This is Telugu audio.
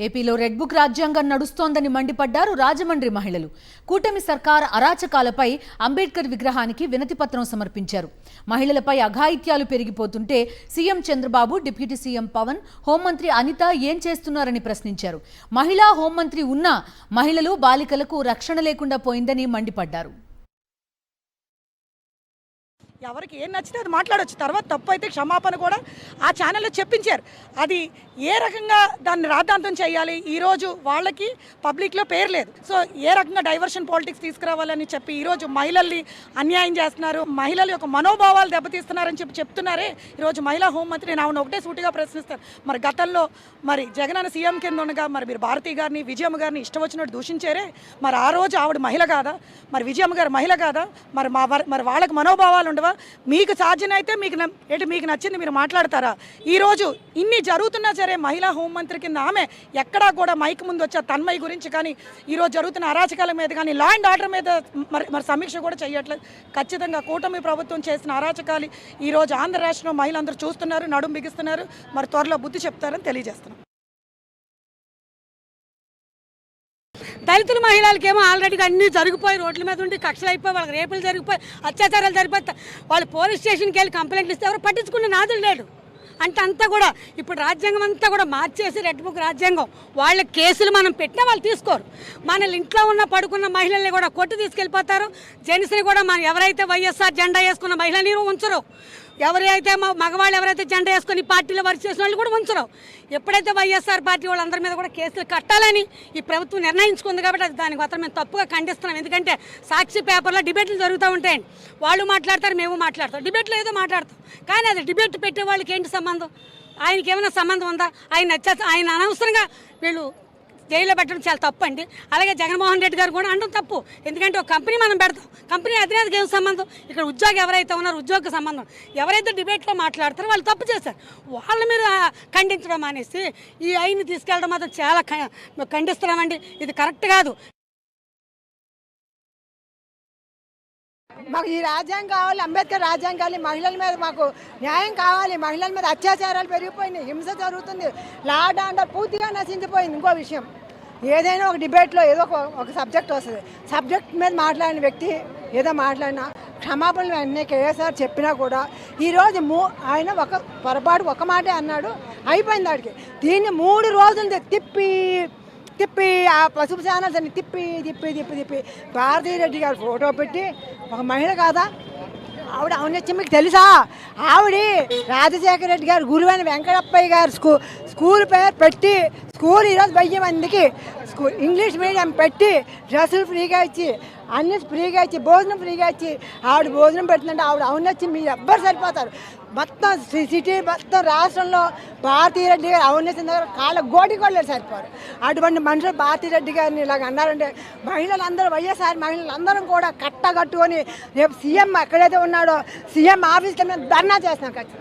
ఏపీలో రెడ్ బుక్ రాజ్యాంగం నడుస్తోందని మండిపడ్డారు రాజమండ్రి మహిళలు. కూటమి సర్కార్ అరాచకాలపై అంబేద్కర్ విగ్రహానికి వినతిపత్రం సమర్పించారు. మహిళలపై అఘాయిత్యాలు పెరిగిపోతుంటే CM Chandrababu, deputy CM Pawan, హోంమంత్రి అనిత ఏం చేస్తున్నారని ప్రశ్నించారు. మహిళా హోంమంత్రి ఉన్నా మహిళలు, బాలికలకు రక్షణ లేకుండా పోయిందని మండిపడ్డారు. ఎవరికి ఏం నచ్చితే అది మాట్లాడవచ్చు. తర్వాత తప్పు అయితే క్షమాపణ కూడా ఆ ఛానల్లో చెప్పించారు. అది ఏ రకంగా దాన్ని రాద్ధాంతం చేయాలి, ఈరోజు వాళ్ళకి పబ్లిక్లో పేరు లేదు. సో ఏ రకంగా డైవర్షన్ పాలిటిక్స్ తీసుకురావాలని చెప్పి ఈరోజు మహిళల్ని అన్యాయం చేస్తున్నారు, మహిళల యొక్క మనోభావాలు దెబ్బతీస్తున్నారని చెప్తున్నారే. ఈరోజు మహిళా హోంమంత్రి నేను ఒకటే సూటిగా ప్రశ్నిస్తాను. మరి గతంలో మరి జగనన్న సీఎం కింద ఉండగా మరి మీరు భారతి గారిని, విజయమ్మ గారిని ఇష్టం వచ్చినట్టు దూషించారే. మరి ఆ రోజు ఆవిడ మహిళ కాదా? మరి విజయమ్మ గారు మహిళ కాదా? మరి వాళ్ళకి మనోభావాలు ఉండవా? మీకు సాధ్యమైతే మీకు నచ్చింది మీరు మాట్లాడతారా? ఈరోజు ఇన్ని జరుగుతున్నా సరే మహిళా హోంమంత్రి కింద ఆమె ఎక్కడా కూడా మైక్ ముందు వచ్చే తన్మయ్ గురించి కానీ, ఈరోజు జరుగుతున్న అరాచకాల మీద కానీ, లా అండ్ ఆర్డర్ మీద మరి సమీక్ష కూడా చేయట్లేదు. ఖచ్చితంగా కూటమి ప్రభుత్వం చేసిన అరాచకాలు ఈరోజు ఆంధ్ర రాష్ట్రంలో మహిళలందరూ చూస్తున్నారు, నడుం బిగిస్తున్నారు. మరి త్వరలో బుద్ధి చెప్తారని తెలియజేస్తున్నాం. దళితుల మహిళలకేమో ఆల్రెడీగా అన్నీ జరిగిపోయి, రోడ్ల మీద ఉండి కక్షలు అయిపోయి, వాళ్ళకి రేపులు జరిగిపోయి, అత్యాచారాలు జరిగిపోయి, వాళ్ళు పోలీస్ స్టేషన్కి వెళ్ళి కంప్లైంట్లు ఇస్తే ఎవరు పట్టించుకున్న నాదులు లేడు. అంటే అంతా కూడా ఇప్పుడు రాజ్యాంగం అంతా కూడా మార్చేసి రెడ్ బుక్ రాజ్యాంగం, వాళ్ళ కేసులు మనం పెట్టినా వాళ్ళు తీసుకోరు. మన ఇంట్లో ఉన్న పడుకున్న మహిళల్ని కూడా కొట్టి తీసుకెళ్ళిపోతారు. జెంట్స్ని కూడా మనం ఎవరైతే వైఎస్ఆర్ జెండా వేసుకున్న మహిళని ఉంచరు. ఎవరైతే మగవాళ్ళు ఎవరైతే జెండా వేసుకుని పార్టీలో వర్క్ చేసిన వాళ్ళు కూడా ఉంచరు. ఎప్పుడైతే వైఎస్ఆర్ పార్టీ వాళ్ళందరి మీద కూడా కేసులు కట్టాలని ఈ ప్రభుత్వం నిర్ణయించుకుంది కాబట్టి అది దానికి మాత్రం మేము తప్పుగా ఖండిస్తున్నాం. ఎందుకంటే సాక్షి పేపర్లో డిబేట్లు జరుగుతూ ఉంటాయండి. వాళ్ళు మాట్లాడతారు, మేము మాట్లాడతాం, డిబేట్లో ఏదో మాట్లాడతాం. కానీ అది డిబేట్ పెట్టే వాళ్ళకి ఏంటి సంబంధం? ఆయనకి ఏమైనా సంబంధం ఉందా? ఆయన అనవసరంగా వీళ్ళు జైల్లో పెట్టడం చాలా తప్పు అండి. అలాగే జగన్మోహన్ రెడ్డి గారు కూడా అనడం తప్పు. ఎందుకంటే ఒక కంపెనీ మనం పెడతాం, కంపెనీ అధినేతకి ఏం సంబంధం? ఇక్కడ ఉద్యోగి ఎవరైతే ఉన్నారో ఉద్యోగ సంబంధం. ఎవరైతే డిబేట్లో మాట్లాడతారో వాళ్ళు తప్పు చేశారు, వాళ్ళ మీద ఖండించడం అనేసి ఈ ఆయన్ని తీసుకెళ్ళడం మాత్రం చాలా ఖండిస్తున్నామండి. ఇది కరెక్ట్ కాదు. మాకు ఈ రాజ్యాంగం కావాలి, అంబేద్కర్ రాజ్యాంగం కావాలి. మహిళల మీద మాకు న్యాయం కావాలి. మహిళల మీద అత్యాచారాలు పెరిగిపోయినాయి, హింస జరుగుతుంది, లా అండ్ ఆర్డర్ పూర్తిగా నశించిపోయింది. ఇంకో విషయం, ఏదైనా ఒక డిబేట్లో ఏదో ఒక సబ్జెక్ట్ వస్తుంది, సబ్జెక్ట్ మీద మాట్లాడిన వ్యక్తి ఏదో మాట్లాడినా క్షమాపణలు వెంటనే కేఎస్ఆర్ చెప్పినా కూడా ఈరోజు ఆయన ఒక పొరపాటు ఒక మాటే అన్నాడు, అయిపోయింది ఆడికి. దీన్ని 3 రోజులు తిప్పి ఆ పసుపు ఛానల్స్ అన్ని తిప్పి భారతీరెడ్డి గారు ఫోటో పెట్టి, ఒక మహిళ కాదా ఆవిడ? అవునొచ్చి మీకు తెలుసా? ఆవిడ రాజశేఖర రెడ్డి గారు గురువైన వెంకటప్పయ్య గారు స్కూల్ పేరు పెట్టి, స్కూల్ ఈరోజు 1000 మందికి ఇంగ్లీష్ మీడియం పెట్టి, డ్రెస్సులు ఫ్రీగా ఇచ్చి, అన్ని ఫ్రీగా ఇచ్చి, భోజనం ఫ్రీగా ఇచ్చి, ఆవిడ భోజనం పెట్టిందంటే ఆవిడ అవునొచ్చి మీరు ఎవ్వరు సరిపోతారు. మొత్తం సిటీ మొత్తం రాష్ట్రంలో భారతీరెడ్డి గారు అవునొచ్చిన దగ్గర కాళ్ళ గోటి కొడలేరు సరిపోరు. అటువంటి మనుషులు భారతీరెడ్డి గారిని ఇలాగ అన్నారంటే మహిళలందరూ, వైఎస్ఆర్ మహిళలందరం కూడా కట్టగట్టుకొని రేపు సీఎం ఎక్కడైతే ఉన్నాడో సీఎం ఆఫీస్కి ధర్నా చేస్తున్నాం. ఖచ్చితంగా